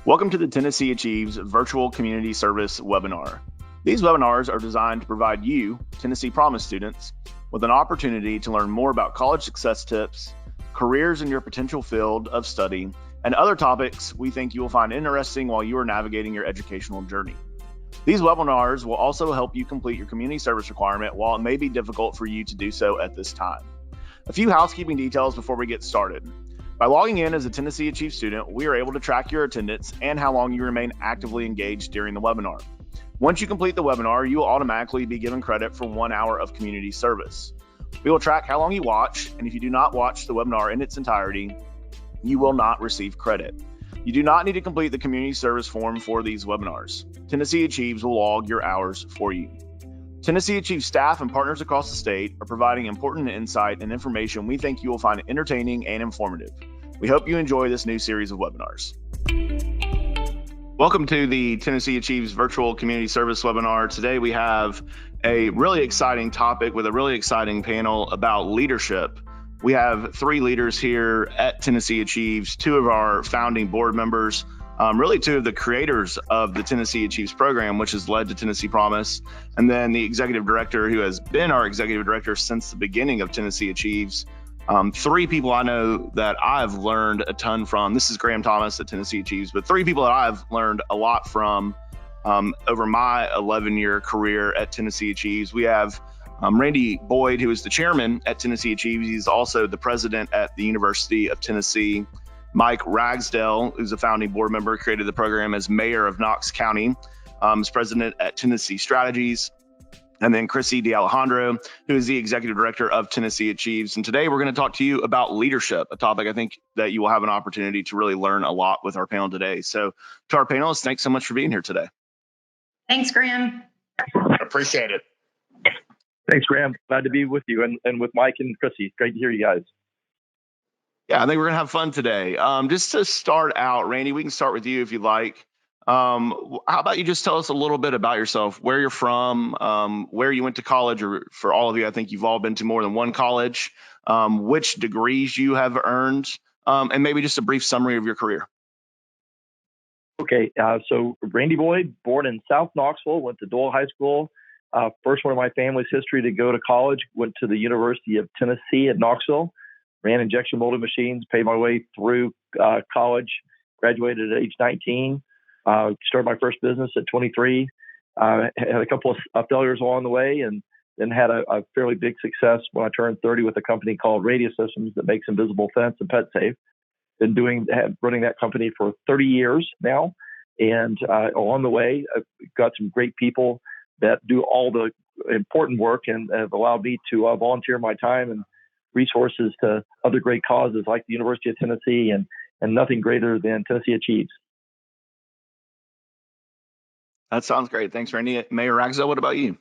Welcome to the tnAchieves Virtual Community Service webinar. These webinars are designed to provide you, Tennessee Promise students, with an opportunity to learn more about college success tips, careers in your potential field of study, and other topics we think you will find interesting while you are navigating your educational journey. These webinars will also help you complete your community service requirement while it may be difficult for you to do so at this time. A few housekeeping details before we get started. By logging in as a tnAchieves student, we are able to track your attendance and how long you remain actively engaged during the webinar. Once you complete the webinar, you will automatically be given credit for 1 hour of community service. We will track how long you watch, and if you do not watch the webinar in its entirety, you will not receive credit. You do not need to complete the community service form for these webinars. tnAchieves will log your hours for you. tnAchieves staff and partners across the state are providing important insight and information we think you will find entertaining and informative. We hope you enjoy this new series of webinars. Welcome to the tnAchieves Virtual Community Service webinar. Today we have a really exciting topic with a really exciting panel about leadership. We have 3 leaders here at tnAchieves, 2 of our founding board members, really 2 of the creators of the tnAchieves program, which has led to Tennessee Promise, and then the executive director who has been our executive director since the beginning of tnAchieves. 3 people I know that I've learned a ton from. This is Graham Thomas at tnAchieves, but 3 people that I've learned a lot from over my 11-year career at tnAchieves. We have Randy Boyd, who is the chairman at tnAchieves. He's also the president at the University of Tennessee. Mike Ragsdale, who's a founding board member, created the program as mayor of Knox County, is president at Tennessee Strategies. And then Krissy DeAlejandro, who is the executive director of tnAchieves. And today we're going to talk to you about leadership, a topic I think that you will have an opportunity to really learn a lot with our panel today. So to our panelists, thanks so much for being here today. Thanks, Graham. Appreciate it. Thanks, Graham. Glad to be with you and with Mike and Krissy. Great to hear you guys. Yeah, I think we're going to have fun today. Just to start out, Randy, we can start with you if you'd like. How about you just tell us a little bit about yourself, where you're from, where you went to college, or for all of you, I think you've all been to more than one college, which degrees you have earned, and maybe just a brief summary of your career. Okay, so Randy Boyd, born in South Knoxville, went to Doyle High School. First one in my family's history to go to college, went to the University of Tennessee at Knoxville, ran injection molding machines, paid my way through college, graduated at age 19, started my first business at 23, had a couple of failures along the way, and then had a fairly big success when I turned 30 with a company called Radio Systems that makes invisible fence and pet safe. Been running that company for 30 years now, and along the way, I've got some great people that do all the important work and have allowed me to volunteer my time and resources to other great causes like the University of Tennessee and nothing greater than tnAchieves. That sounds great. Thanks, Randy. Mayor Ragsdale, what about you?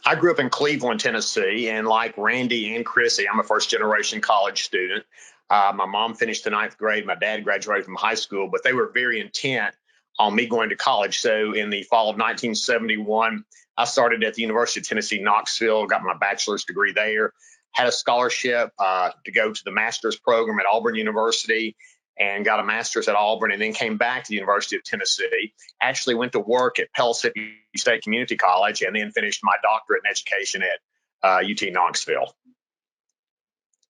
I grew up in Cleveland, Tennessee, and like Randy and Krissy, I'm a first-generation college student. My mom finished the 9th grade. My dad graduated from high school, but they were very intent on me going to college. So in the fall of 1971, I started at the University of Tennessee, Knoxville, got my bachelor's degree there, had a scholarship to go to the master's program at Auburn University, and got a master's at Auburn, and then came back to the University of Tennessee. Actually went to work at Pellissippi State Community College, and then finished my doctorate in education at UT Knoxville.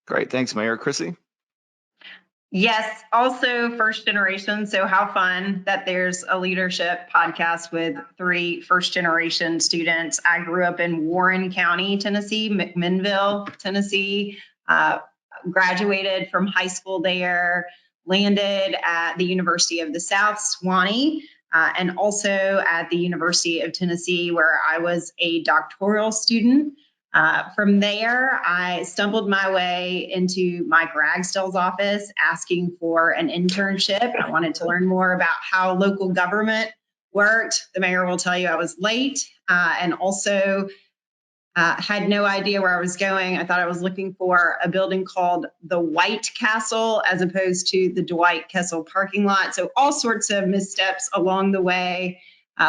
Great. Thanks, Mayor. Krissy? Yes, also first generation. So how fun that there's a leadership podcast with 3 first generation students. I grew up in Warren County, Tennessee, McMinnville, Tennessee, graduated from high school there, landed at the University of the South, Sewanee, and also at the University of Tennessee, where I was a doctoral student. From there, I stumbled my way into Mike Ragsdale's office asking for an internship. I wanted to learn more about how local government worked. The mayor will tell you I was late and also had no idea where I was going. I thought I was looking for a building called the White Castle as opposed to the Dwight Kessel parking lot. So all sorts of missteps along the way.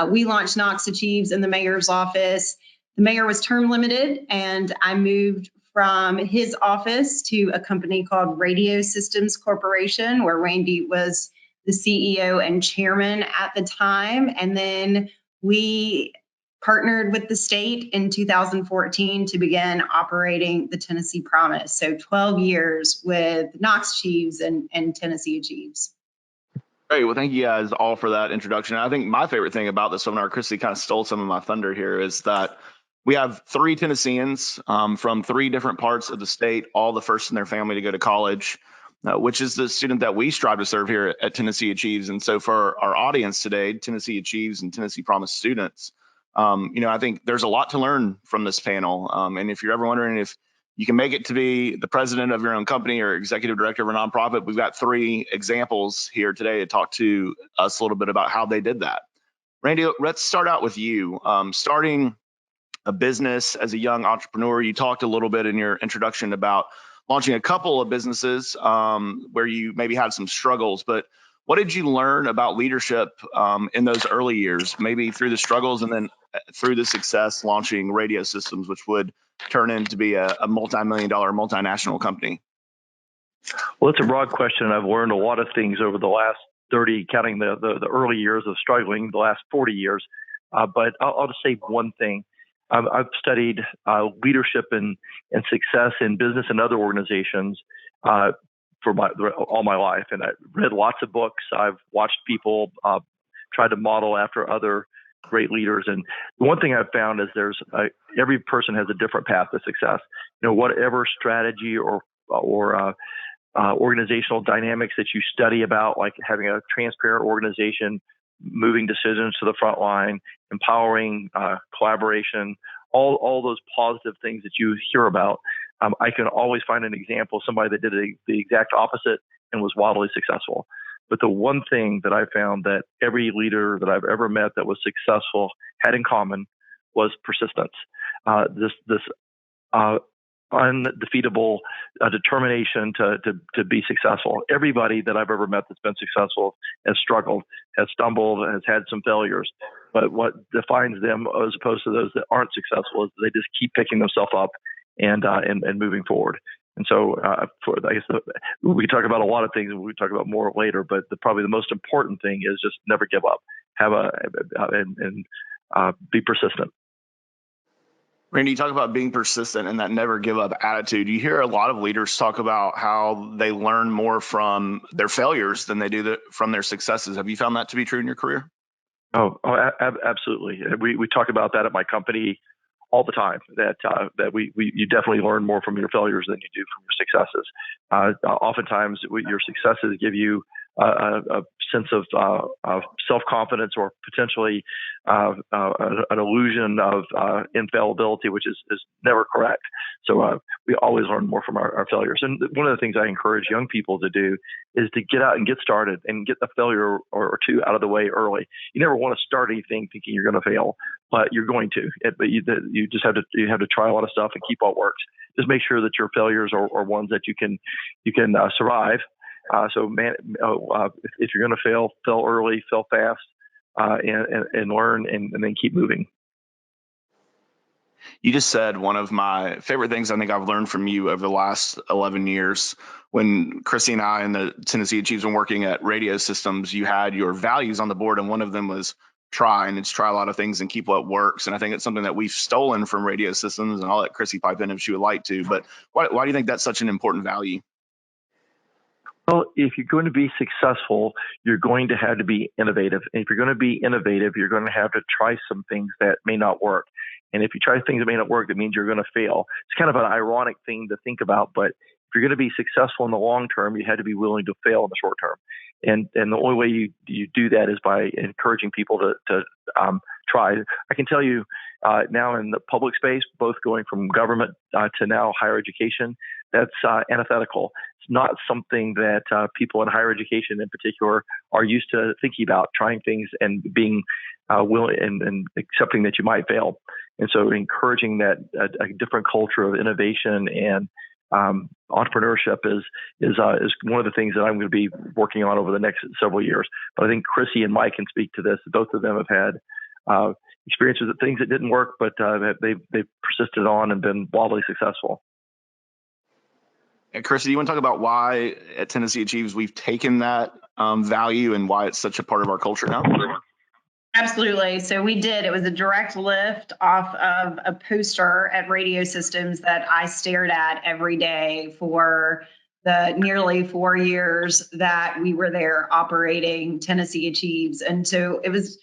We launched tnAchieves in the mayor's office. The mayor was term limited, and I moved from his office to a company called Radio Systems Corporation, where Randy was the CEO and chairman at the time. And then we partnered with the state in 2014 to begin operating the Tennessee Promise. So 12 years with tnAchieves and Tennessee Achieves. Great. Well, thank you guys all for that introduction. I think my favorite thing about this seminar, Krissy kind of stole some of my thunder here, is that we have three Tennesseans from three different parts of the state, all the first in their family to go to college, which is the student that we strive to serve here at Tennessee Achieves. And so for our audience today, Tennessee Achieves and Tennessee Promise students, I think there's a lot to learn from this panel. And if you're ever wondering if you can make it to be the president of your own company or executive director of a nonprofit, we've got three examples here today to talk to us a little bit about how they did that. Randy, let's start out with you. Starting a business as a young entrepreneur, you talked a little bit in your introduction about launching a couple of businesses where you maybe had some struggles, but what did you learn about leadership in those early years, maybe through the struggles and then through the success launching Radio Systems, which would turn into be a multi-million-dollar multinational company? Well, it's a broad question. I've learned a lot of things over the last 30, counting the early years of struggling, the last 40 years. But I'll just say one thing. I've studied leadership and success in business and other organizations for all my life. And I've read lots of books. I've watched people try to model after other great leaders. And the one thing I've found is every person has a different path to success. Whatever strategy or organizational dynamics that you study about, like having a transparent organization, moving decisions to the front line, empowering collaboration, all those positive things that you hear about. I can always find an example of somebody that did the exact opposite and was wildly successful. But the one thing that I found that every leader that I've ever met that was successful had in common was persistence. This undefeatable determination to be successful. Everybody that I've ever met that's been successful has struggled, has stumbled, has had some failures. But what defines them as opposed to those that aren't successful is they just keep picking themselves up and moving forward. And so, I guess we can talk about a lot of things, and we can talk about more later. But probably the most important thing is just never give up. Be persistent. Randy, you talk about being persistent and that never give up attitude. You hear a lot of leaders talk about how they learn more from their failures than they do from their successes. Have you found that to be true in your career? Oh, absolutely. We talk about that at my company all the time, that you definitely learn more from your failures than you do from your successes. Oftentimes, your successes give you a sense of self-confidence or potentially an illusion of infallibility, which is never correct. So we always learn more from our failures. And one of the things I encourage young people to do is to get out and get started and get a failure or two out of the way early. You never want to start anything thinking you're going to fail, but you're going to. But you just have to try a lot of stuff and keep what works. Just make sure that your failures are ones that you can survive. If you're going to fail early, fail fast, and learn, and then keep moving. You just said one of my favorite things I think I've learned from you over the last 11 years. When Krissy and I and the Tennessee Achieves were working at Radio Systems, you had your values on the board, and one of them was try a lot of things and keep what works. And I think it's something that we've stolen from Radio Systems, and I'll let Krissy pipe in if she would like to. But why do you think that's such an important value? Well, if you're going to be successful, you're going to have to be innovative. And if you're going to be innovative, you're going to have to try some things that may not work. And if you try things that may not work, that means you're going to fail. It's kind of an ironic thing to think about, but if you're going to be successful in the long term, you had to be willing to fail in the short term. And the only way you do that is by encouraging people to try. I can tell you now in the public space, both going from government to now higher education, that's antithetical. It's not something that people in higher education in particular are used to thinking about, trying things and being willing and accepting that you might fail. And so encouraging that a different culture of innovation and entrepreneurship is one of the things that I'm going to be working on over the next several years. But I think Krissy and Mike can speak to this. Both of them have had experiences of things that didn't work, but they've persisted on and been wildly successful. And Krissy, you want to talk about why at Tennessee Achieves we've taken that value and why it's such a part of our culture now? Absolutely. So we did. It was a direct lift off of a poster at Radio Systems that I stared at every day for the nearly 4 years that we were there operating Tennessee Achieves. And so it was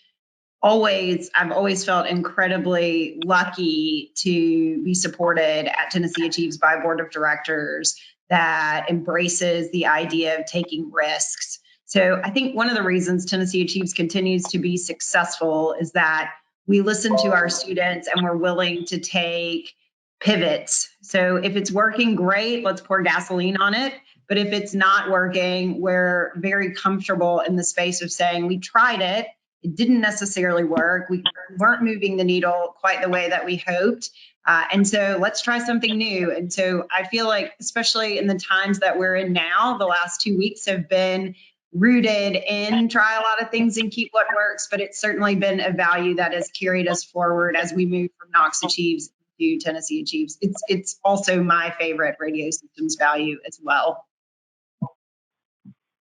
I've always felt incredibly lucky to be supported at Tennessee Achieves by a board of directors that embraces the idea of taking risks. So I think one of the reasons Tennessee Achieves continues to be successful is that we listen to our students and we're willing to take pivots. So if it's working, great, let's pour gasoline on it. But if it's not working, we're very comfortable in the space of saying we tried it. It didn't necessarily work. We weren't moving the needle quite the way that we hoped. And so let's try something new. And so I feel like, especially in the times that we're in now, the last 2 weeks have been rooted in try a lot of things and keep what works. But it's certainly been a value that has carried us forward as we move from Knox Achieves to Tennessee Achieves. It's also my favorite Radio Systems value as well.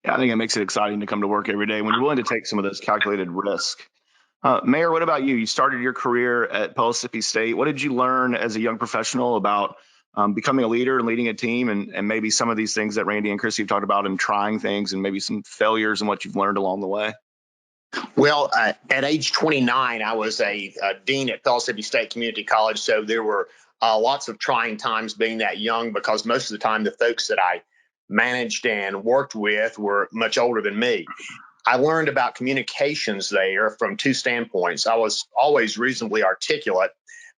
Yeah, I think it makes it exciting to come to work every day when you're willing to take some of those calculated risks. Mayor, what about you? You started your career at Mississippi State. What did you learn as a young professional about becoming a leader and leading a team, and maybe some of these things that Randy and Krissy have talked about, and trying things and maybe some failures and what you've learned along the way? Well, at age 29, I was a dean at Mississippi State Community College. So there were lots of trying times being that young, because most of the time the folks that I managed and worked with were much older than me. I learned about communications there from two standpoints. I was always reasonably articulate,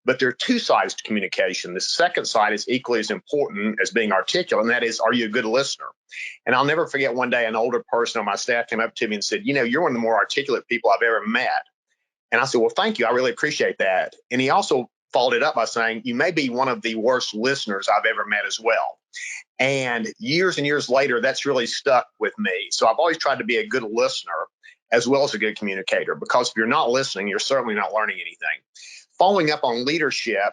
but there are two sides to communication. The second side is equally as important as being articulate, and that is, are you a good listener? And I'll never forget one day an older person on my staff came up to me and said, you're one of the more articulate people I've ever met. And I said, well, thank you. I really appreciate that. And he also followed it up by saying, you may be one of the worst listeners I've ever met as well. And years later, that's really stuck with me. So I've always tried to be a good listener as well as a good communicator, because if you're not listening, you're certainly not learning anything. Following up on leadership,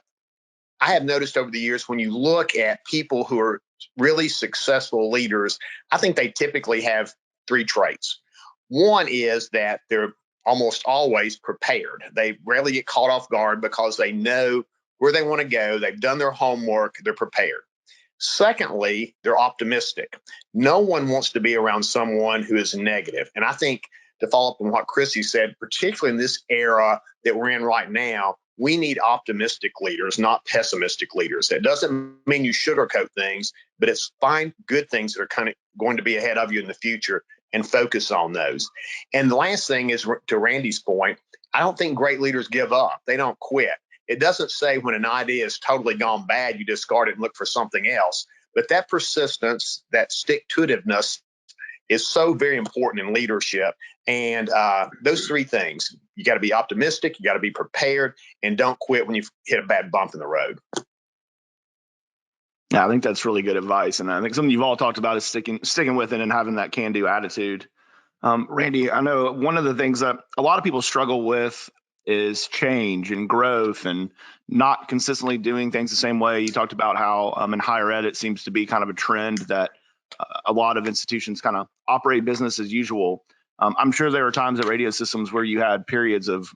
I have noticed over the years, when you look at people who are really successful leaders, I think they typically have three traits. One is that they're almost always prepared. They rarely get caught off guard because they know where they want to go. They've done their homework. They're prepared. Secondly, they're optimistic. No one wants to be around someone who is negative. And I think, to follow up on what Krissy said, particularly in this era that we're in right now, we need optimistic leaders, not pessimistic leaders. That doesn't mean you sugarcoat things, but it's find good things that are kind of going to be ahead of you in the future and focus on those. And the last thing is, to Randy's point, I don't think great leaders give up. They don't quit. It doesn't say when an idea is totally gone bad, you discard it and look for something else. But that persistence, that stick-to-itiveness is so very important in leadership. And those three things, you got to be optimistic, you got to be prepared, and don't quit when you hit a bad bump in the road. Yeah, I think that's really good advice. And I think something you've all talked about is sticking with it and having that can-do attitude. Randy, I know one of the things that a lot of people struggle with is change and growth and not consistently doing things the same way. You talked about how in higher ed, it seems to be kind of a trend that a lot of institutions kind of operate business as usual. I'm sure there are times at Radio Systems where you had periods of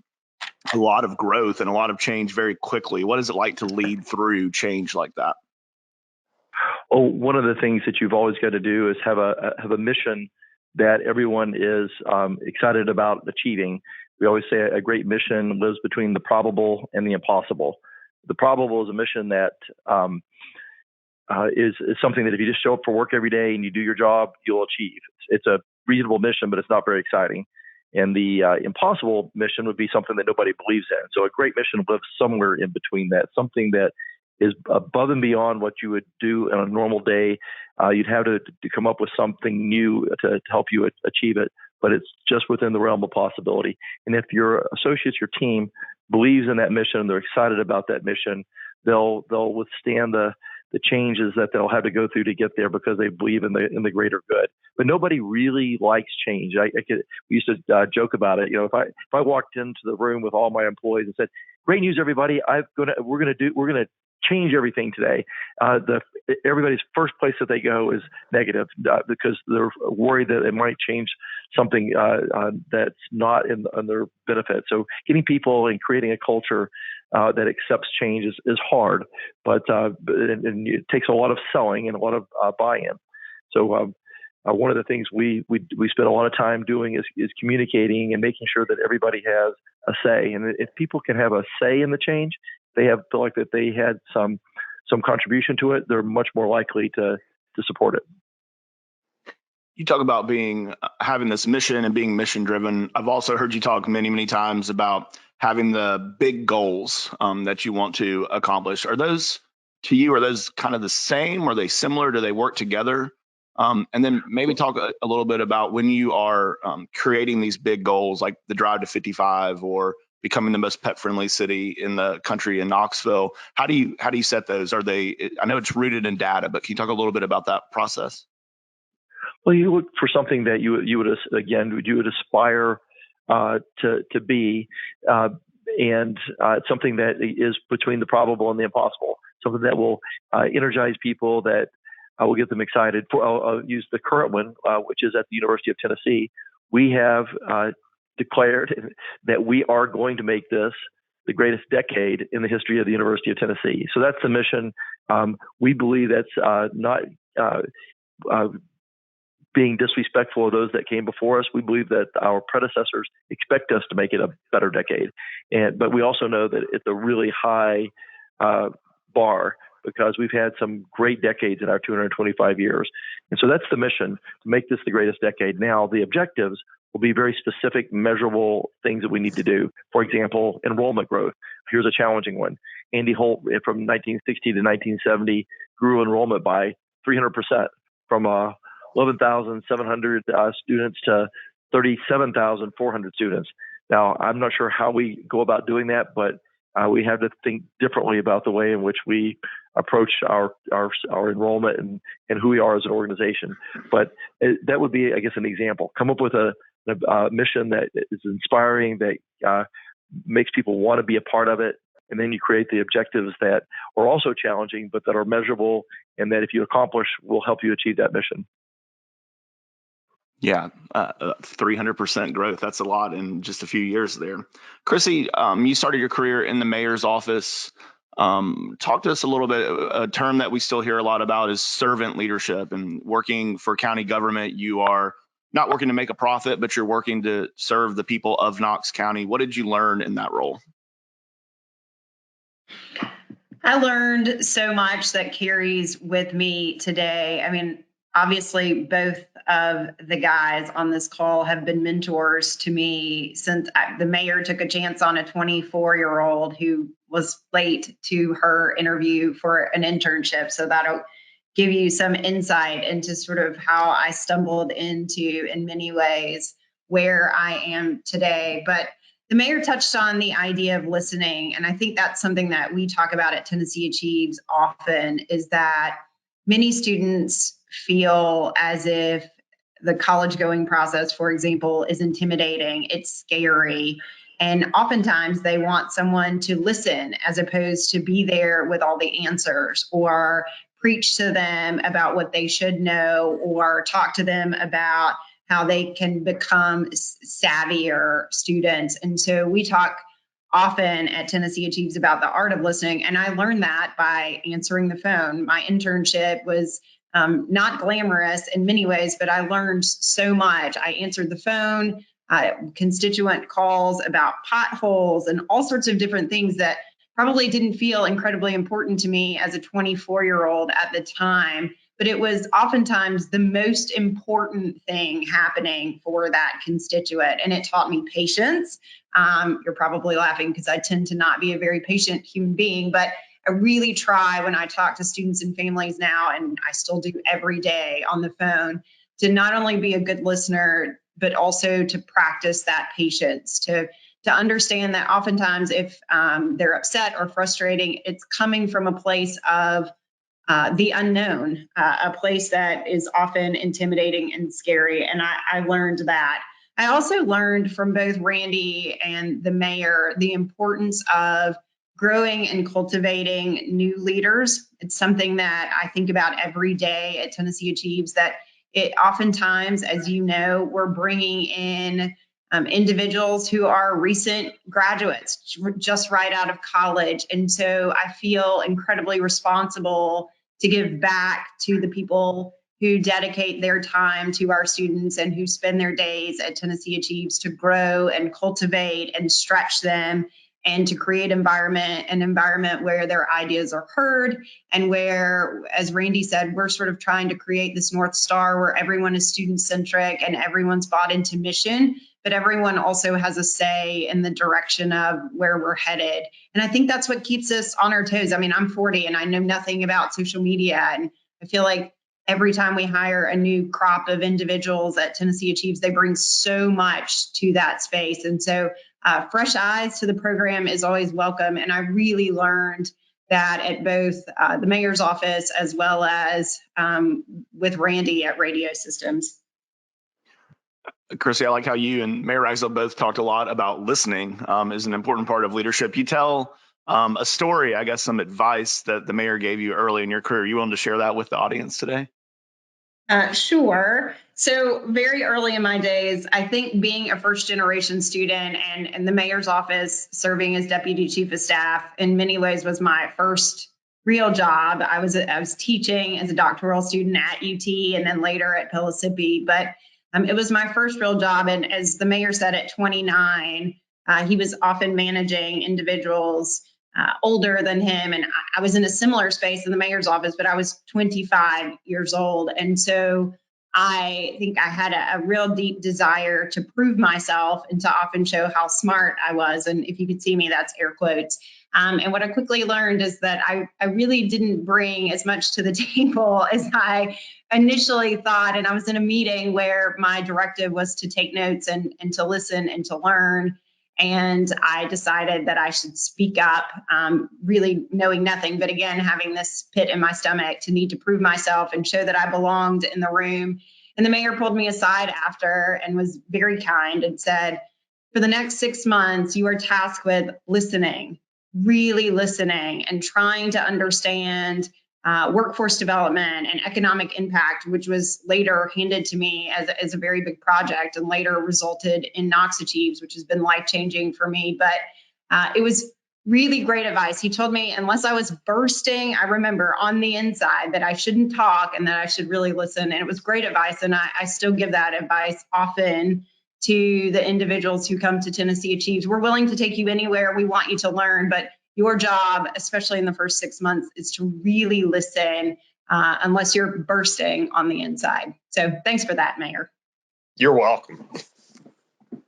a lot of growth and a lot of change very quickly. What is it like to lead through change like that? Well, one of the things that you've always got to do is have a mission that everyone is excited about achieving. We always say a great mission lives between the probable and the impossible. The probable is a mission that is something that if you just show up for work every day and you do your job, you'll achieve. It's a reasonable mission, but it's not very exciting. And the impossible mission would be something that nobody believes in. So a great mission lives somewhere in between that, something that is above and beyond what you would do on a normal day. You'd have to come up with something new to help you achieve it, but it's just within the realm of possibility. And if your associates, your team believes in that mission, they're excited about that mission, they'll withstand the changes that they'll have to go through to get there because they believe in the greater good. But nobody really likes change. We used to joke about it. If I walked into the room with all my employees and said, "Great news, everybody! We're gonna change everything today. Everybody's first place that they go is negative because they're worried that it might change something that's not in their benefit. So getting people and creating a culture that accepts change is hard, but and it takes a lot of selling and a lot of buy-in. So one of the things we spend a lot of time doing is communicating and making sure that everybody has a say. And if people can have a say in the change, they feel like that they had some contribution to it, they're much more likely to support it. You talk about having this mission and being mission driven. I've also heard you talk many times about having the big goals that you want to accomplish. Are those kind of the same? Are they similar? Do they work together? And then maybe talk a little bit about when you are creating these big goals, like the Drive to 55 or becoming the most pet-friendly city in the country in Knoxville. How do you set those? I know it's rooted in data, but can you talk a little bit about that process? Well, you look for something that you would aspire to be, and it's something that is between the probable and the impossible. Something that will energize people, that will get them excited. I'll use the current one, which is at the University of Tennessee. We have declared that we are going to make this the greatest decade in the history of the University of Tennessee. So that's the mission. We believe that's not being disrespectful of those that came before us. We believe that our predecessors expect us to make it a better decade. But we also know that it's a really high bar, because we've had some great decades in our 225 years. And so that's the mission, to make this the greatest decade. Now, the objectives will be very specific, measurable things that we need to do. For example, enrollment growth. Here's a challenging one. Andy Holt, from 1960 to 1970, grew enrollment by 300%, from 11,700 students to 37,400 students. Now, I'm not sure how we go about doing that, but we have to think differently about the way in which we approach our enrollment and who we are as an organization. But that would be, I guess, an example. Come up with a mission that is inspiring, that makes people want to be a part of it. And then you create the objectives that are also challenging, but that are measurable, and that if you accomplish, will help you achieve that mission. Yeah, 300% growth. That's a lot in just a few years there. Krissy, you started your career in the mayor's office. Talk to us a little bit. A term that we still hear a lot about is servant leadership, and working for county government. You are not working to make a profit, but you're working to serve the people of Knox County. What did you learn in that role? I learned so much that carries with me today. I mean, obviously, both of the guys on this call have been mentors to me since the mayor took a chance on a 24-year-old who was late to her interview for an internship. So that'll give you some insight into sort of how I stumbled into, in many ways, where I am today. But the mayor touched on the idea of listening. And I think that's something that we talk about at tnAchieves often, is that many students feel as if the college going process, for example, is intimidating, it's scary. And oftentimes they want someone to listen as opposed to be there with all the answers, or preach to them about what they should know, or talk to them about how they can become savvier students. And so we talk often at tnAchieves about the art of listening. And I learned that by answering the phone. My internship was not glamorous in many ways, but I learned so much. I answered the phone, constituent calls about potholes and all sorts of different things that probably didn't feel incredibly important to me as a 24-year-old at the time. But it was oftentimes the most important thing happening for that constituent. And it taught me patience. You're probably laughing because I tend to not be a very patient human being, but I really try when I talk to students and families now, and I still do every day on the phone, to not only be a good listener, but also to practice that patience, to understand that oftentimes if they're upset or frustrating, it's coming from a place of the unknown, a place that is often intimidating and scary. And I learned that. I also learned from both Randy and the mayor the importance of growing and cultivating new leaders. It's something that I think about every day at Tennessee Achieves, that it oftentimes, as you know, we're bringing in individuals who are recent graduates, just right out of college. And so I feel incredibly responsible to give back to the people who dedicate their time to our students and who spend their days at Tennessee Achieves to grow and cultivate and stretch them, and to create an environment where their ideas are heard, and where, as Randy said, we're sort of trying to create this North Star where everyone is student-centric and everyone's bought into mission, but everyone also has a say in the direction of where we're headed. And I think that's what keeps us on our toes. I mean, I'm 40 and I know nothing about social media, and I feel like every time we hire a new crop of individuals at Tennessee Achieves, they bring so much to that space. And so fresh eyes to the program is always welcome. And I really learned that at both the mayor's office as well as with Randy at Radio Systems. Krissy, I like how you and Mayor Ragsdale both talked a lot about listening is an important part of leadership. You tell a story, I guess, some advice that the mayor gave you early in your career. You willing to share that with the audience today? Sure. So very early in my days, I think being a first generation student and the mayor's office serving as deputy chief of staff in many ways was my first real job. I was teaching as a doctoral student at UT and then later at Pellissippi, but it was my first real job. And as the mayor said, at 29, he was often managing individuals older than him. And I was in a similar space in the mayor's office, but I was 25 years old. And so I think I had a real deep desire to prove myself and to often show how smart I was. And if you could see me, that's air quotes. And what I quickly learned is that I really didn't bring as much to the table as I initially thought. And I was in a meeting where my directive was to take notes and to listen and to learn. And I decided that I should speak up, really knowing nothing, but again, having this pit in my stomach to need to prove myself and show that I belonged in the room. And the mayor pulled me aside after and was very kind and said, for the next 6 months, you are tasked with listening, really listening and trying to understand workforce development and economic impact, which was later handed to me as a very big project and later resulted in tnAchieves, which has been life-changing for me. But it was really great advice. He told me unless I was bursting, I remember on the inside, that I shouldn't talk and that I should really listen. And it was great advice. And I still give that advice often to the individuals who come to Tennessee Achieves. We're willing to take you anywhere. We want you to learn, but your job, especially in the first 6 months, is to really listen unless you're bursting on the inside. So thanks for that, Mayor. You're welcome.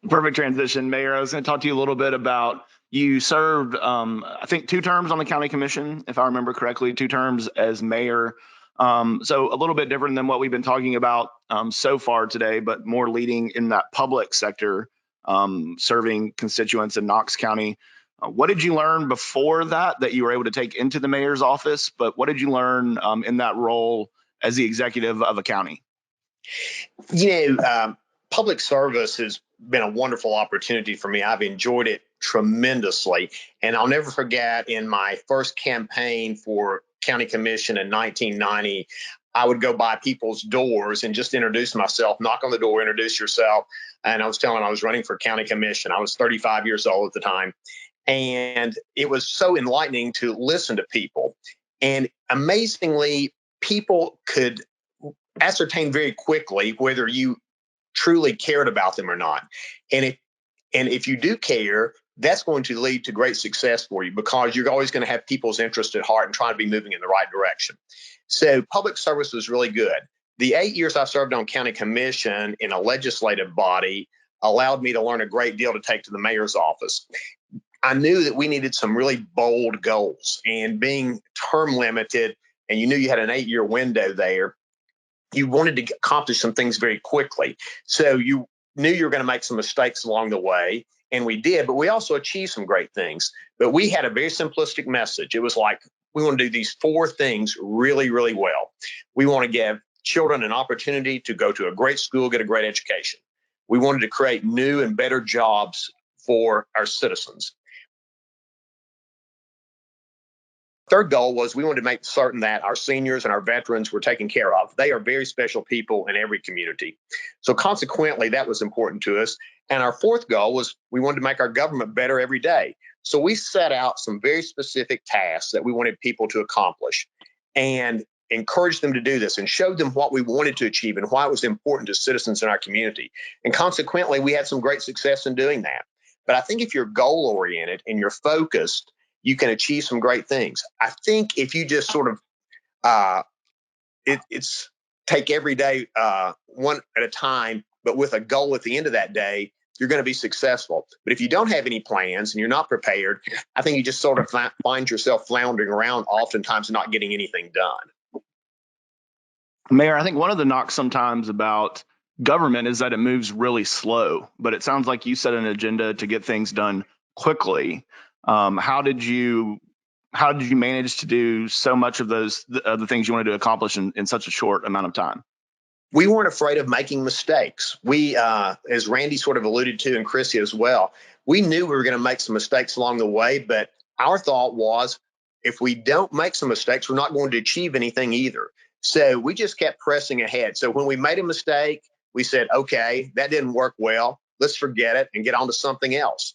Perfect transition, Mayor. I was going to talk to you a little bit about, you served, I think, 2 terms on the county commission, if I remember correctly, 2 terms as mayor. So a little bit different than what we've been talking about so far today, but more leading in that public sector, serving constituents in Knox County. What did you learn before that you were able to take into the mayor's office? But what did you learn in that role as the executive of a county? Public service has been a wonderful opportunity for me. I've enjoyed it tremendously. And I'll never forget, in my first campaign for county commission in 1990, I would go by people's doors and just introduce myself, knock on the door, introduce yourself. And I was telling them I was running for county commission. I was 35 years old at the time. And it was so enlightening to listen to people. And amazingly, people could ascertain very quickly whether you truly cared about them or not. And if you do care, that's going to lead to great success for you, because you're always going to have people's interest at heart and trying to be moving in the right direction. So public service was really good. The 8 years I served on county commission in a legislative body allowed me to learn a great deal to take to the mayor's office. I knew that we needed some really bold goals, and being term limited, and you knew you had an 8-year window there, you wanted to accomplish some things very quickly. So you knew you were going to make some mistakes along the way, and we did, but we also achieved some great things. But we had a very simplistic message. It was like, we want to do these 4 things really, really well. We want to give children an opportunity to go to a great school, get a great education. We wanted to create new and better jobs for our citizens. third goal was we wanted to make certain that our seniors and our veterans were taken care of. They are very special people in every community. So consequently, that was important to us. And our fourth goal was we wanted to make our government better every day. So we set out some very specific tasks that we wanted people to accomplish and encouraged them to do this and showed them what we wanted to achieve and why it was important to citizens in our community. And consequently, we had some great success in doing that. But I think if you're goal oriented and you're focused, you can achieve some great things. I think if you just sort of it's take every day one at a time, but with a goal at the end of that day, you're going to be successful. But if you don't have any plans and you're not prepared, I think you just sort of find yourself floundering around, oftentimes not getting anything done. Mayor, I think one of the knocks sometimes about government is that it moves really slow, but it sounds like you set an agenda to get things done quickly. How did you manage to do so much of the things you wanted to accomplish in such a short amount of time? We weren't afraid of making mistakes. We, as Randy sort of alluded to, and Krissy as well, we knew we were going to make some mistakes along the way, but our thought was, if we don't make some mistakes, we're not going to achieve anything either. So we just kept pressing ahead. So when we made a mistake, we said, okay, that didn't work well. Let's forget it and get on to something else.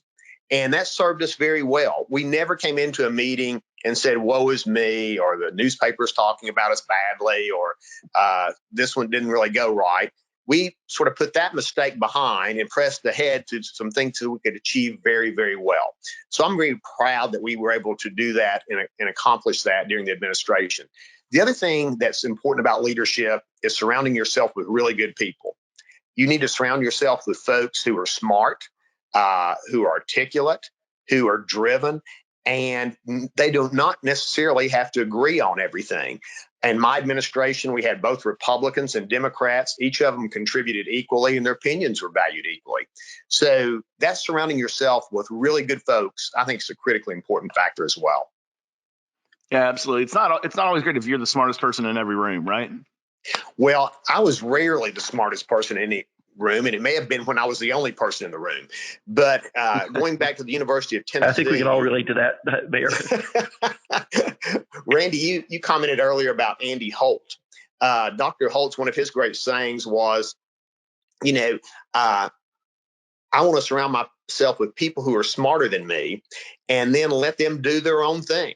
And that served us very well. We never came into a meeting and said, woe is me, or the newspaper's talking about us badly, or this one didn't really go right. We sort of put that mistake behind and pressed ahead to some things that we could achieve very, very well. So I'm very proud that we were able to do that and accomplish that during the administration. The other thing that's important about leadership is surrounding yourself with really good people. You need to surround yourself with folks who are smart, who are articulate, who are driven, and they do not necessarily have to agree on everything. In my administration, we had both Republicans and Democrats. Each of them contributed equally, and their opinions were valued equally. So that's surrounding yourself with really good folks, I think, is a critically important factor as well. Yeah, absolutely. It's not always great if you're the smartest person in every room, right? Well, I was rarely the smartest person in any room, and it may have been when I was the only person in the room. But going back to the University of Tennessee, I think we can all relate to that, Mayor. Randy, you commented earlier about Andy Holt. Dr. Holt's, one of his great sayings was, I want to surround myself with people who are smarter than me, and then let them do their own thing,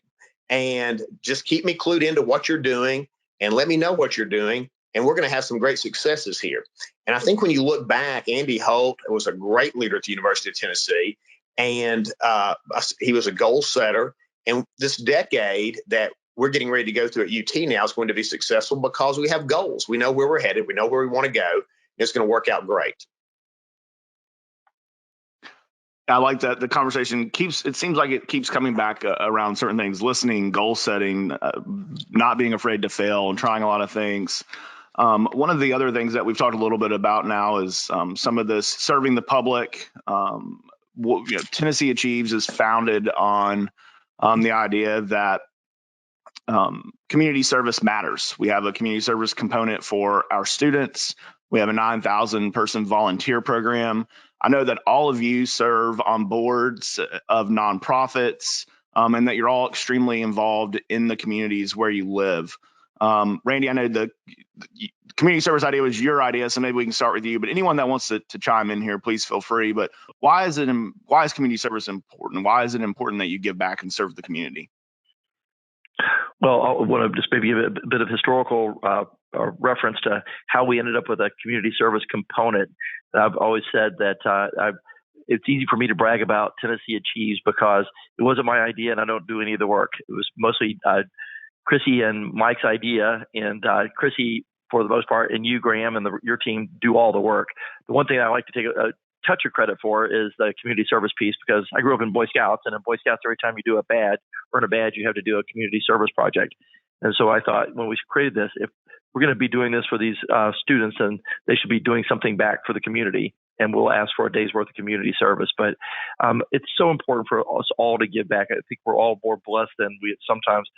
and just keep me clued into what you're doing, and let me know what you're doing. And we're going to have some great successes here. And I think when you look back, Andy Holt was a great leader at the University of Tennessee, and he was a goal setter. And this decade that we're getting ready to go through at UT now is going to be successful because we have goals. We know where we're headed. We know where we want to go. It's going to work out great. I like that the conversation it seems like it keeps coming back around certain things: listening, goal setting, not being afraid to fail, and trying a lot of things. One of the other things that we've talked a little bit about now is some of this serving the public. tnAchieves is founded on the idea that community service matters. We have a community service component for our students. We have a 9,000 person volunteer program. I know that all of you serve on boards of nonprofits, and that you're all extremely involved in the communities where you live. Randy, I know the community service idea was your idea, so maybe we can start with you. But anyone that wants to chime in here, please feel free. But why is community service important? Why is it important that you give back and serve the community? Well, I want to just maybe give a bit of historical reference to how we ended up with a community service component. I've always said that it's easy for me to brag about tnAchieves because it wasn't my idea and I don't do any of the work. It was mostly Krissy and Mike's idea, and Krissy, for the most part, and you, Graham, and your team do all the work. The one thing I like to take a touch of credit for is the community service piece, because I grew up in Boy Scouts, and in Boy Scouts, every time you do earn a badge, you have to do a community service project. And so I thought when we created this, if we're going to be doing this for these students, then they should be doing something back for the community, and we'll ask for a day's worth of community service. But it's so important for us all to give back. I think we're all more blessed than we sometimes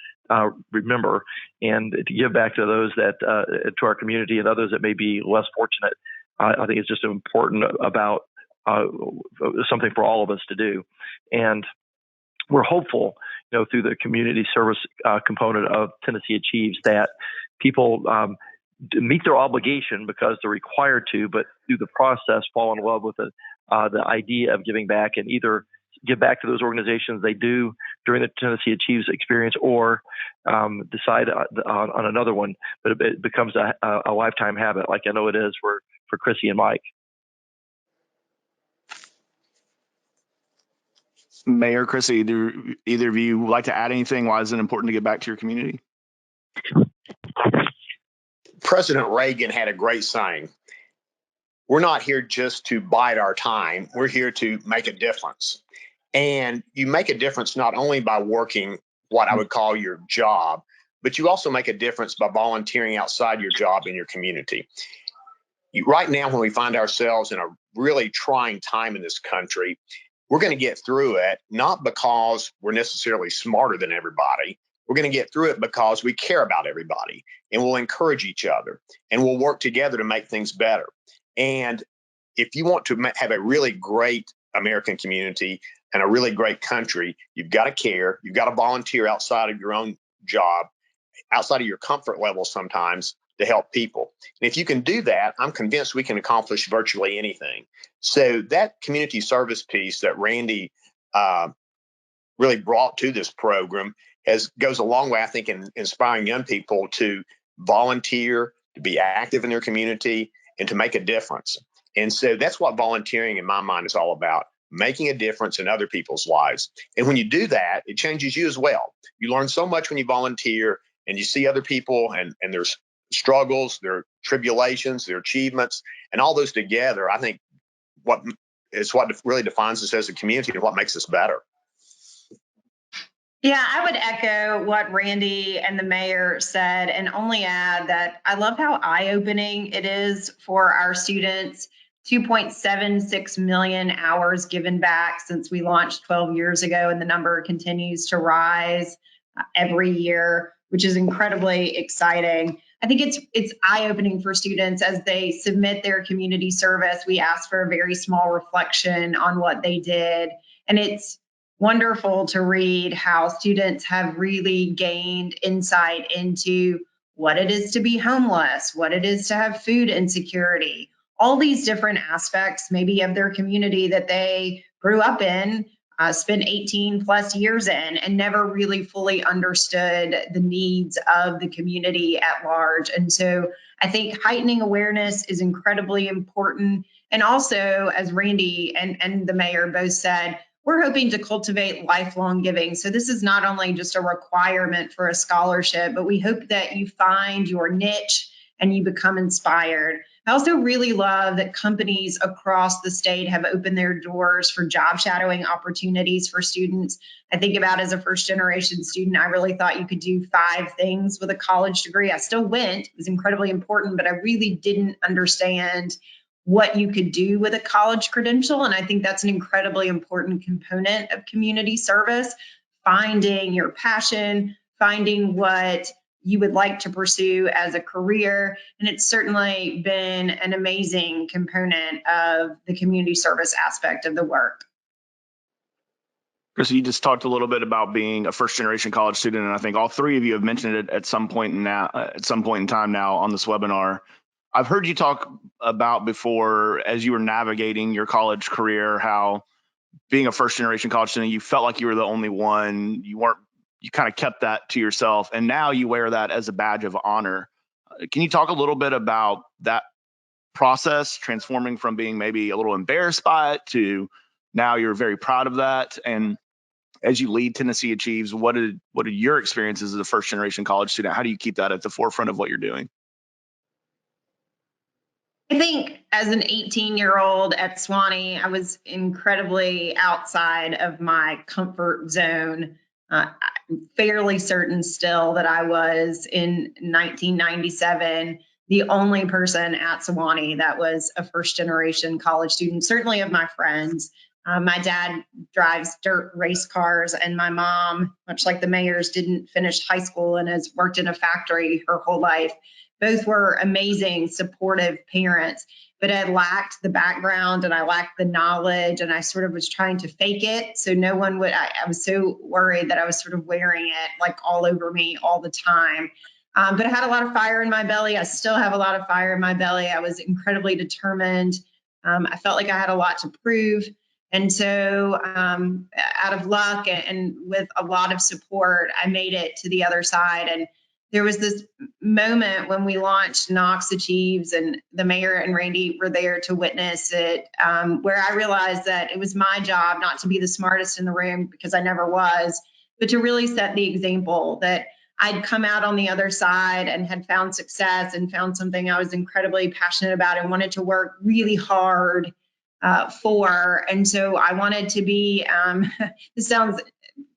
remember, and to give back to those that to our community and others that may be less fortunate. I think it's just important about something for all of us to do. And we're hopeful, through the community service component of Tennessee Achieves, that people meet their obligation because they're required to, but through the process fall in love with the idea of giving back, and either give back to those organizations they do during the Tennessee Achieves experience, or decide on another one. But it becomes a lifetime habit, like I know it is for Krissy and Mike. Mayor Krissy, do either of you like to add anything? Why is it important to give back to your community? President Reagan had a great saying. We're not here just to bide our time. We're here to make a difference. And you make a difference not only by working what I would call your job, but you also make a difference by volunteering outside your job in your community. Right now, when we find ourselves in a really trying time in this country, we're going to get through it, not because we're necessarily smarter than everybody. We're going to get through it because we care about everybody, and we'll encourage each other, and we'll work together to make things better. And if you want to have a really great American community and a really great country, you've got to care. You've got to volunteer outside of your own job, outside of your comfort level sometimes, to help people. And if you can do that, I'm convinced we can accomplish virtually anything. So that community service piece that Randy really brought to this program goes a long way, I think, in inspiring young people to volunteer, to be active in their community, and to make a difference. And so that's what volunteering in my mind is all about, making a difference in other people's lives. And when you do that, it changes you as well. You learn so much when you volunteer and you see other people and their struggles, their tribulations, their achievements, and all those together, I think what really defines us as a community and what makes us better. Yeah, I would echo what Randy and the mayor said, and only add that I love how eye-opening it is for our students. 2.76 million hours given back since we launched 12 years ago, and the number continues to rise every year, which is incredibly exciting. I think it's eye-opening for students as they submit their community service. We ask for a very small reflection on what they did, and it's wonderful to read how students have really gained insight into what it is to be homeless, what it is to have food insecurity, all these different aspects maybe of their community that they grew up in, spent 18 plus years in, and never really fully understood the needs of the community at large. And so I think heightening awareness is incredibly important. And also, as Randy and the mayor both said, we're hoping to cultivate lifelong giving. So this is not only just a requirement for a scholarship, but we hope that you find your niche and you become inspired. I also really love that companies across the state have opened their doors for job shadowing opportunities for students. I think about as a first generation student, I really thought you could do 5 things with a college degree. I still went, it was incredibly important, but I really didn't understand what you could do with a college credential. And I think that's an incredibly important component of community service, finding your passion, finding what you would like to pursue as a career. And it's certainly been an amazing component of the community service aspect of the work. Krissy, you just talked a little bit about being a first-generation college student, and I think all 3 of you have mentioned it at some point in time now on this webinar. I've heard you talk about before, as you were navigating your college career, how being a first-generation college student, you felt like you were the only one. You kind of kept that to yourself, and now you wear that as a badge of honor. Can you talk a little bit about that process, transforming from being maybe a little embarrassed by it to now you're very proud of that? And as you lead Tennessee Achieves, what are your experiences as a first-generation college student? How do you keep that at the forefront of what you're doing? I think as an 18-year-old at Sewanee, I was incredibly outside of my comfort zone. I'm fairly certain still that I was in 1997 the only person at Sewanee that was a first-generation college student, certainly of my friends. My dad drives dirt race cars, and my mom, much like the Mayers, didn't finish high school and has worked in a factory her whole life. Both were amazing, supportive parents, but I lacked the background and I lacked the knowledge, and I sort of was trying to fake it. So no one would, I was so worried that I was sort of wearing it like all over me all the time. But I had a lot of fire in my belly. I still have a lot of fire in my belly. I was incredibly determined. I felt like I had a lot to prove. And so out of luck and with a lot of support, I made it to the other side. And there was this moment when we launched tnAchieves, and the mayor and Randy were there to witness it, where I realized that it was my job not to be the smartest in the room, because I never was, but to really set the example that I'd come out on the other side and had found success and found something I was incredibly passionate about and wanted to work really hard for. And so I wanted to be, this sounds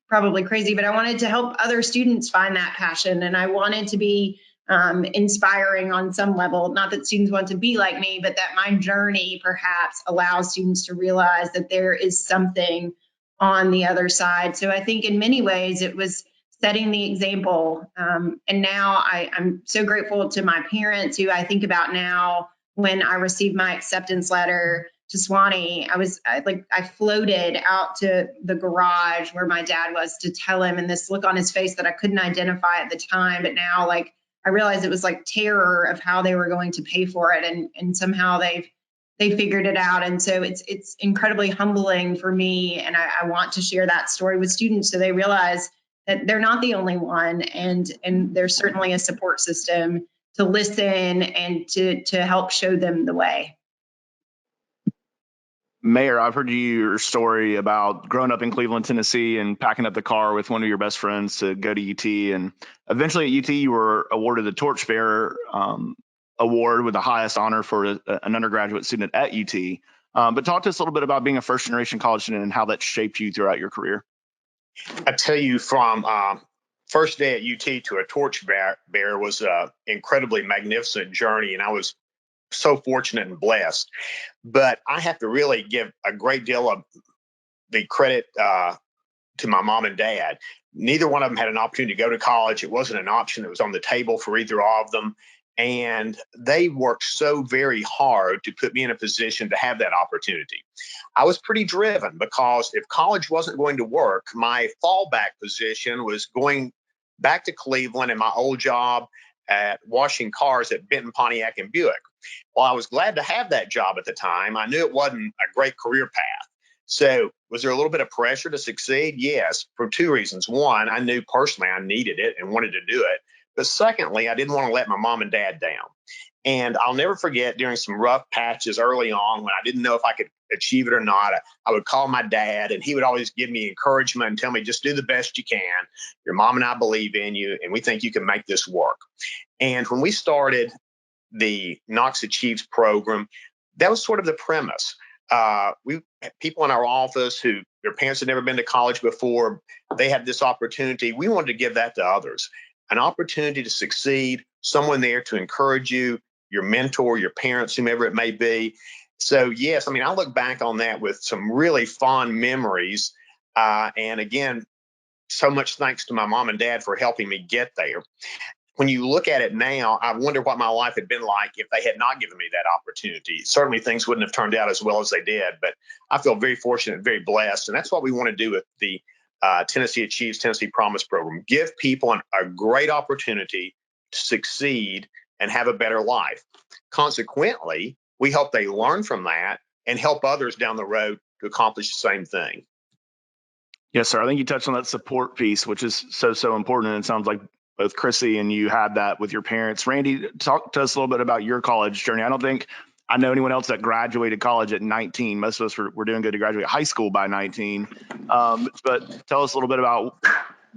probably crazy, but I wanted to help other students find that passion. And I wanted to be inspiring on some level. Not that students want to be like me, but that my journey perhaps allows students to realize that there is something on the other side. So I think in many ways it was setting the example. And now I'm so grateful to my parents, who I think about now when I received my acceptance letter to Swanee. I floated out to the garage where my dad was to tell him, and this look on his face that I couldn't identify at the time, but now like I realized it was like terror of how they were going to pay for it, and somehow they figured it out. And so it's incredibly humbling for me, and I want to share that story with students so they realize that they're not the only one, and there's certainly a support system to listen and to help show them the way. Mayor, I've heard your story about growing up in Cleveland, Tennessee, and packing up the car with one of your best friends to go to UT. And eventually at UT, you were awarded the Torchbearer Award with the highest honor for an undergraduate student at UT. But talk to us a little bit about being a first-generation college student and how that shaped you throughout your career. I tell you, from first day at UT to a Torchbearer was an incredibly magnificent journey, and I was so fortunate and blessed. But I have to really give a great deal of the credit to my mom and dad. Neither one of them had an opportunity to go to college. It wasn't an option that was on the table for either of them. And they worked so very hard to put me in a position to have that opportunity. I was pretty driven, because if college wasn't going to work, my fallback position was going back to Cleveland and my old job at washing cars at Benton, Pontiac, and Buick. Well, I was glad to have that job at the time. I knew it wasn't a great career path. So was there a little bit of pressure to succeed? Yes, for two reasons. One, I knew personally I needed it and wanted to do it. But secondly, I didn't want to let my mom and dad down. And I'll never forget, during some rough patches early on when I didn't know if I could achieve it or not, I would call my dad, and he would always give me encouragement and tell me, just do the best you can. Your mom and I believe in you, and we think you can make this work. And when we started the tnAchieves program, that was sort of the premise. We had people in our office who their parents had never been to college before. They had this opportunity. We wanted to give that to others, an opportunity to succeed, someone there to encourage you, your mentor, your parents, whomever it may be. So, yes, I mean, I look back on that with some really fond memories. And again, so much thanks to my mom and dad for helping me get there. When you look at it now, I wonder what my life had been like if they had not given me that opportunity. Certainly things wouldn't have turned out as well as they did, but I feel very fortunate, very blessed. And that's what we want to do with the Tennessee Achieves, Tennessee Promise program. Give people a great opportunity to succeed and have a better life. Consequently, we hope they learn from that and help others down the road to accomplish the same thing. Yes, sir. I think you touched on that support piece, which is so important. And it sounds like both Krissy and you had that with your parents. Randy, talk to us a little bit about your college journey. I don't think I know anyone else that graduated college at 19. Most of us were doing good to graduate high school by 19. But tell us a little bit about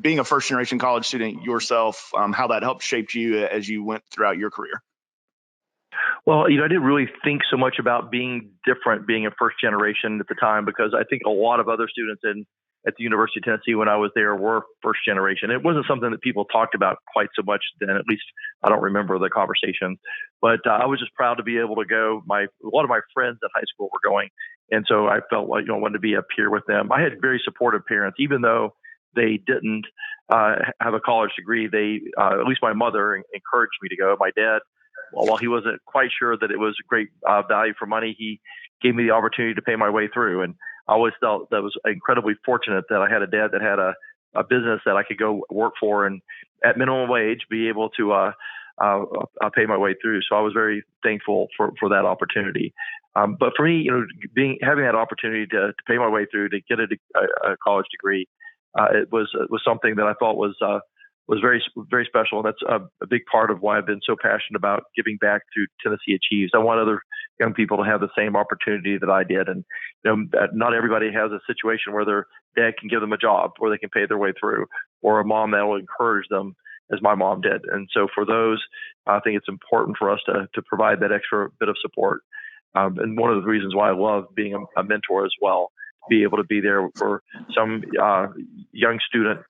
being a first-generation college student yourself, how that helped shape you as you went throughout your career. Well, I didn't really think so much about being different, being a first generation at the time, because I think a lot of other students at the University of Tennessee when I was there were first generation. It wasn't something that people talked about quite so much then. At least I don't remember the conversation. But I was just proud to be able to go. A lot of my friends at high school were going, and so I felt like I wanted to be a peer with them. I had very supportive parents, even though they didn't have a college degree. They, at least my mother, encouraged me to go. My dad, while he wasn't quite sure that it was great value for money, he gave me the opportunity to pay my way through. And I always felt that was incredibly fortunate that I had a dad that had a business that I could go work for and at minimum wage be able to pay my way through. So I was very thankful for that opportunity. But for me, having that opportunity to pay my way through to get a college degree, it was something that I thought was very, very special. And that's a big part of why I've been so passionate about giving back through Tennessee Achieves. I want other young people to have the same opportunity that I did. And not everybody has a situation where their dad can give them a job or they can pay their way through, or a mom that will encourage them as my mom did. And so for those, I think it's important for us to provide that extra bit of support. And one of the reasons why I love being a mentor as well, to be able to be there for some young student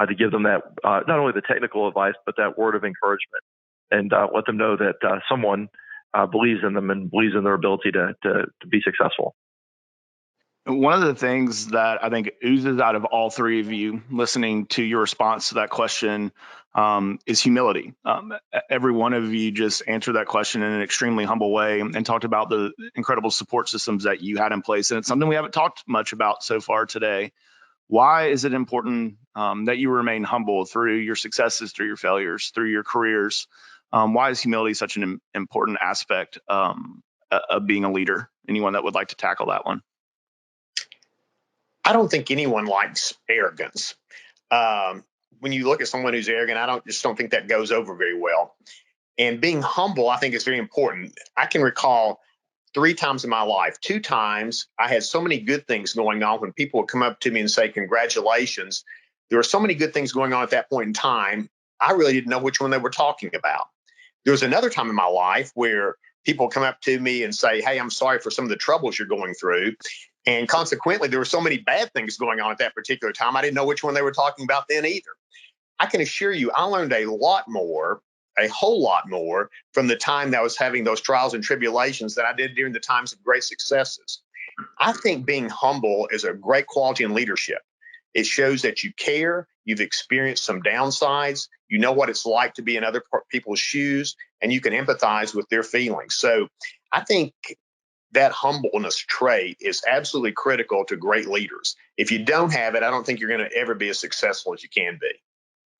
to give them that, not only the technical advice, but that word of encouragement, and let them know that someone believes in them and believes in their ability to be successful. One of the things that I think oozes out of all three of you, listening to your response to that question, is humility. Every one of you just answered that question in an extremely humble way and talked about the incredible support systems that you had in place. And it's something we haven't talked much about so far today. Why is it important that you remain humble through your successes, through your failures, through your careers? Why is humility such an important aspect of being a leader? Anyone that would like to tackle that one? I don't think anyone likes arrogance. When you look at someone who's arrogant, I don't think that goes over very well. And being humble, I think, is very important. I can recall 3 times in my life, 2 times I had so many good things going on when people would come up to me and say, congratulations. There were so many good things going on at that point in time. I really didn't know which one they were talking about. There was another time in my life where people come up to me and say, hey, I'm sorry for some of the troubles you're going through. And consequently, there were so many bad things going on at that particular time. I didn't know which one they were talking about then either. I can assure you, I learned a whole lot more from the time that I was having those trials and tribulations than I did during the times of great successes. I think being humble is a great quality in leadership. It shows that you care, you've experienced some downsides, you know what it's like to be in other people's shoes, and you can empathize with their feelings. So I think that humbleness trait is absolutely critical to great leaders. If you don't have it, I don't think you're going to ever be as successful as you can be.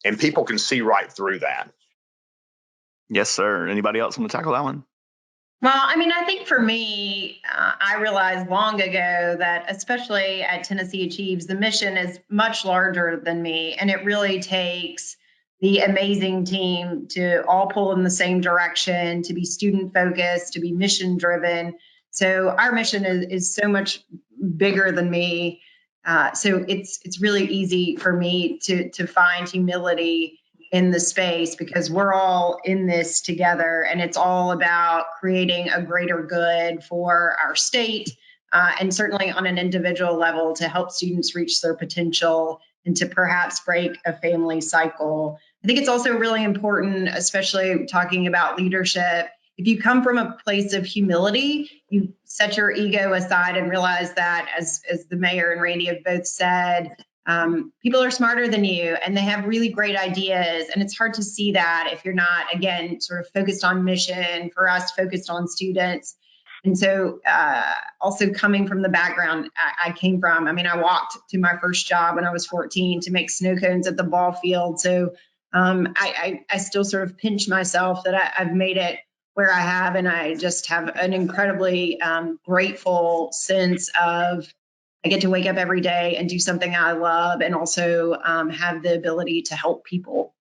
And people can see right through that. Yes, sir. Anybody else want to tackle that one? Well, I think for me, I realized long ago that especially at Tennessee Achieves, the mission is much larger than me. And it really takes the amazing team to all pull in the same direction, to be student focused, to be mission driven. So our mission is so much bigger than me. So it's really easy for me to find humility in the space, because we're all in this together, and it's all about creating a greater good for our state, and certainly on an individual level to help students reach their potential and to perhaps break a family cycle. I think it's also really important, especially talking about leadership. If you come from a place of humility, you set your ego aside and realize that, as the mayor and Randy have both said, people are smarter than you and they have really great ideas. And it's hard to see that if you're not, again, sort of focused on mission, for us, focused on students. And so also coming from the background I came from, I walked to my first job when I was 14 to make snow cones at the ball field. So I still sort of pinch myself that I've made it where I have, and I just have an incredibly grateful sense of I get to wake up every day and do something I love, and also have the ability to help people.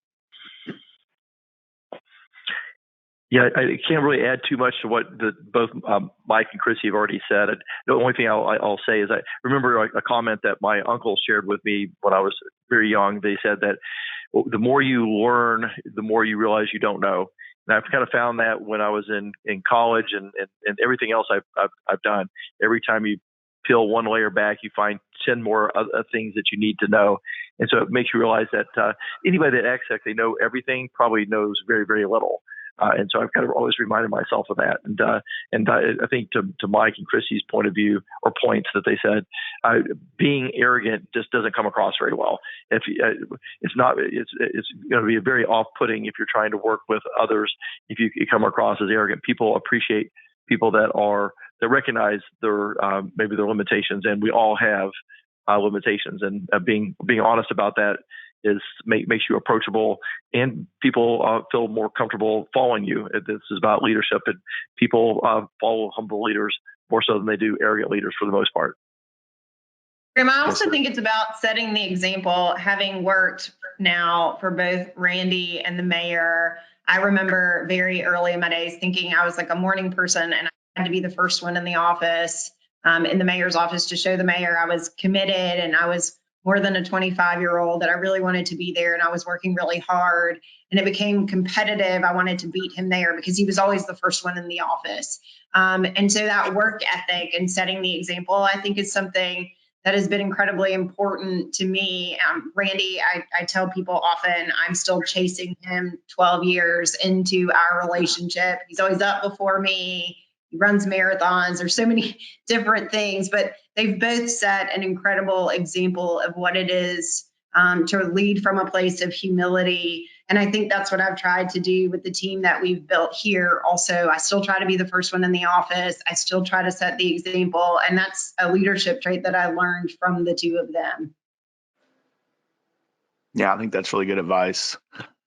Yeah, I can't really add too much to what both Mike and Krissy have already said. The only thing I'll say is I remember a comment that my uncle shared with me when I was very young. They said that the more you learn, the more you realize you don't know. And I've kind of found that when I was in college and everything else I've done. Every time you peel one layer back, you find 10 more other things that you need to know. And so it makes you realize that anybody that acts like they know everything probably knows very, very little. And so I've kind of always reminded myself of that. And I think to Mike and Krissy's point of view, or points that they said, being arrogant just doesn't come across very well. If it's going to be very off-putting if you're trying to work with others. If you come across as arrogant, people appreciate people that recognize their maybe their limitations, and we all have limitations. And being honest about that makes you approachable, and people feel more comfortable following you. This is about leadership, and people follow humble leaders more so than they do arrogant leaders for the most part. Graham, I also think it's about setting the example. Having worked now for both Randy and the mayor, I remember very early in my days thinking I was like a morning person, and I had to be the first one in the office, in the mayor's office, to show the mayor I was committed, and I was more than a 25-year-old, that I really wanted to be there, and I was working really hard, and it became competitive. I wanted to beat him there because he was always the first one in the office. And so that work ethic and setting the example, I think, is something that has been incredibly important to me. Randy, I tell people often, I'm still chasing him 12 years into our relationship. He's always up before me. He runs marathons. There's so many different things, but they've both set an incredible example of what it is to lead from a place of humility. And I think that's what I've tried to do with the team that we've built here. Also, I still try to be the first one in the office. I still try to set the example. And that's a leadership trait that I learned from the two of them. Yeah, I think that's really good advice.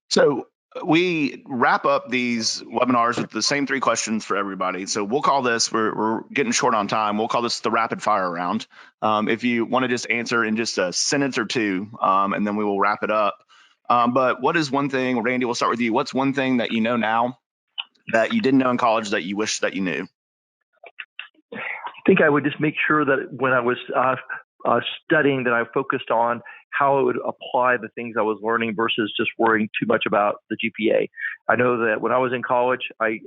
So we wrap up these webinars with the same 3 questions for everybody. So we'll call this, we're getting short on time, we'll call this the rapid fire round. If you want to just answer in just a sentence or 2, and then we will wrap it up. But what is one thing, Randy, we'll start with you. What's one thing that you know now that you didn't know in college that you wish that you knew? I think I would just make sure that when I was studying, that I focused on how I would apply the things I was learning versus just worrying too much about the GPA. I know that when I was in college, I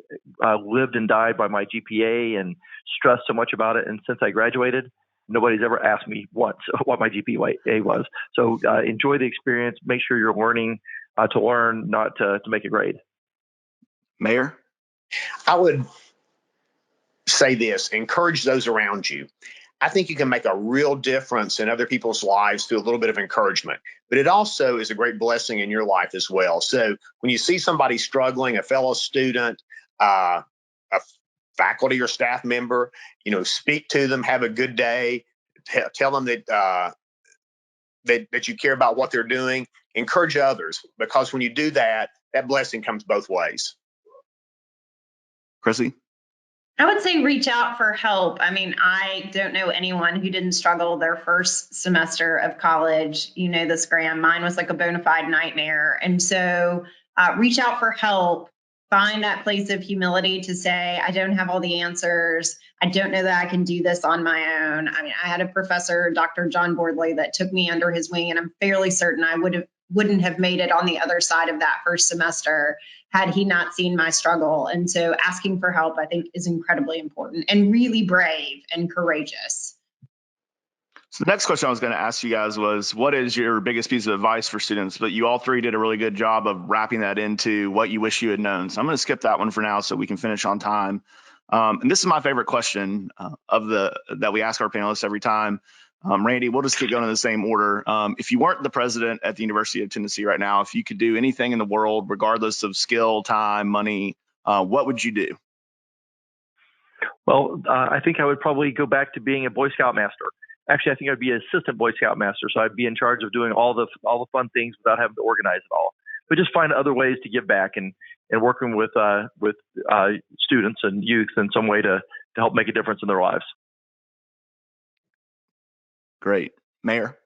lived and died by my GPA and stressed so much about it. And since I graduated, nobody's ever asked me once what my GPA was. So enjoy the experience. Make sure you're learning to learn, not to make a grade. Mayor? I would say this: encourage those around you. I think you can make a real difference in other people's lives through a little bit of encouragement, but it also is a great blessing in your life as well. So when you see somebody struggling, a fellow student, a faculty or staff member, speak to them, have a good day, tell them that you care about what they're doing, encourage others, because when you do that, that blessing comes both ways. Krissy? I would say reach out for help. I mean, I don't know anyone who didn't struggle their first semester of college. You know this, Graham. Mine was like a bona fide nightmare. And so reach out for help. Find that place of humility to say, I don't have all the answers. I don't know that I can do this on my own. I mean, I had a professor, Dr. John Bordley, that took me under his wing, and I'm fairly certain I wouldn't have made it on the other side of that first semester had he not seen my struggle. And so asking for help, I think, is incredibly important and really brave and courageous. So the next question I was going to ask you guys was, what is your biggest piece of advice for students? But you all 3 did a really good job of wrapping that into what you wish you had known. So I'm going to skip that one for now so we can finish on time. And this is my favorite question that we ask our panelists every time. Randy, we'll just keep going in the same order. If you weren't the president at the University of Tennessee right now, if you could do anything in the world, regardless of skill, time, money, what would you do? Well, I think I would probably go back to being a Boy Scout master. Actually, I think I'd be an assistant Boy Scout master, so I'd be in charge of doing all the fun things without having to organize it all. But just find other ways to give back and working with students and youth in some way to help make a difference in their lives. Great. Mayor?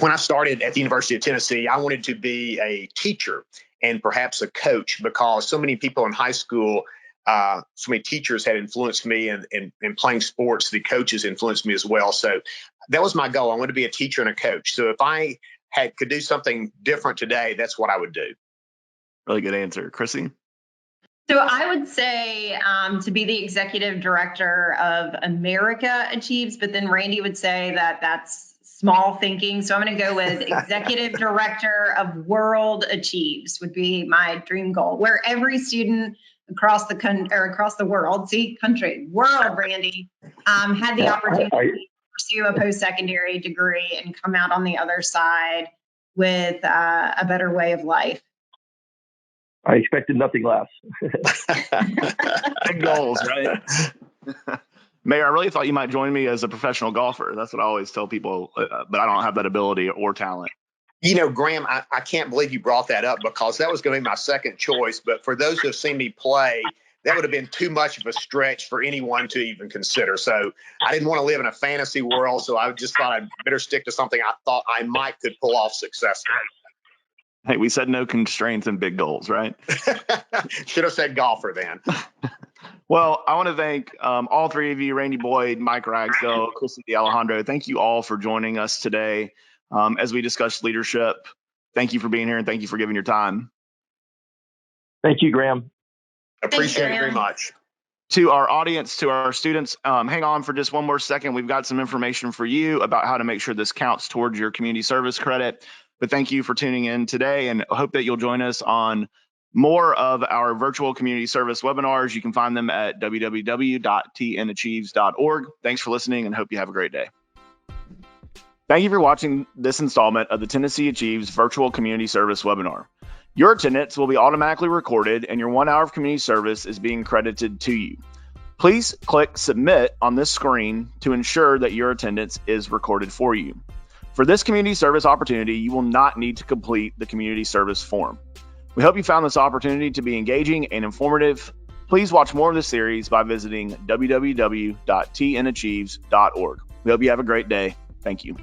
When I started at the University of Tennessee, I wanted to be a teacher and perhaps a coach, because so many people in high school, so many teachers had influenced me, and playing sports, the coaches influenced me as well. So that was my goal. I wanted to be a teacher and a coach. So if I could do something different today, that's what I would do. Really good answer. Krissy? So I would say to be the executive director of America Achieves, but then Randy would say that that's small thinking. So I'm going to go with executive director of World Achieves would be my dream goal, where every student across the world, Randy, had the opportunity to pursue a post-secondary degree and come out on the other side with a better way of life. I expected nothing less. Big goals, right? Mayor, I really thought you might join me as a professional golfer. That's what I always tell people, but I don't have that ability or talent. Graham, I can't believe you brought that up because that was going to be my second choice. But for those who have seen me play, that would have been too much of a stretch for anyone to even consider. So I didn't want to live in a fantasy world. So I just thought I'd better stick to something I thought I could pull off successfully. Hey, we said no constraints and big goals, right? Should have said golfer then. Well, I want to thank all three of you, Randy Boyd, Mike Ragsdale, Krissy, DeAlejandro. Thank you all for joining us today as we discuss leadership. Thank you for being here and thank you for giving your time. Thank you, Graham. Appreciate it very much. To our audience, to our students, hang on for just one more second. We've got some information for you about how to make sure this counts towards your community service credit. But thank you for tuning in today, and I hope that you'll join us on more of our virtual community service webinars. You can find them at www.tnAchieves.org. Thanks for listening and hope you have a great day. Thank you for watching this installment of the Tennessee Achieves virtual community service webinar. Your attendance will be automatically recorded and your 1 hour of community service is being credited to you. Please click Submit on this screen to ensure that your attendance is recorded for you. For this community service opportunity, you will not need to complete the community service form. We hope you found this opportunity to be engaging and informative. Please watch more of this series by visiting www.tnachieves.org. We hope you have a great day. Thank you.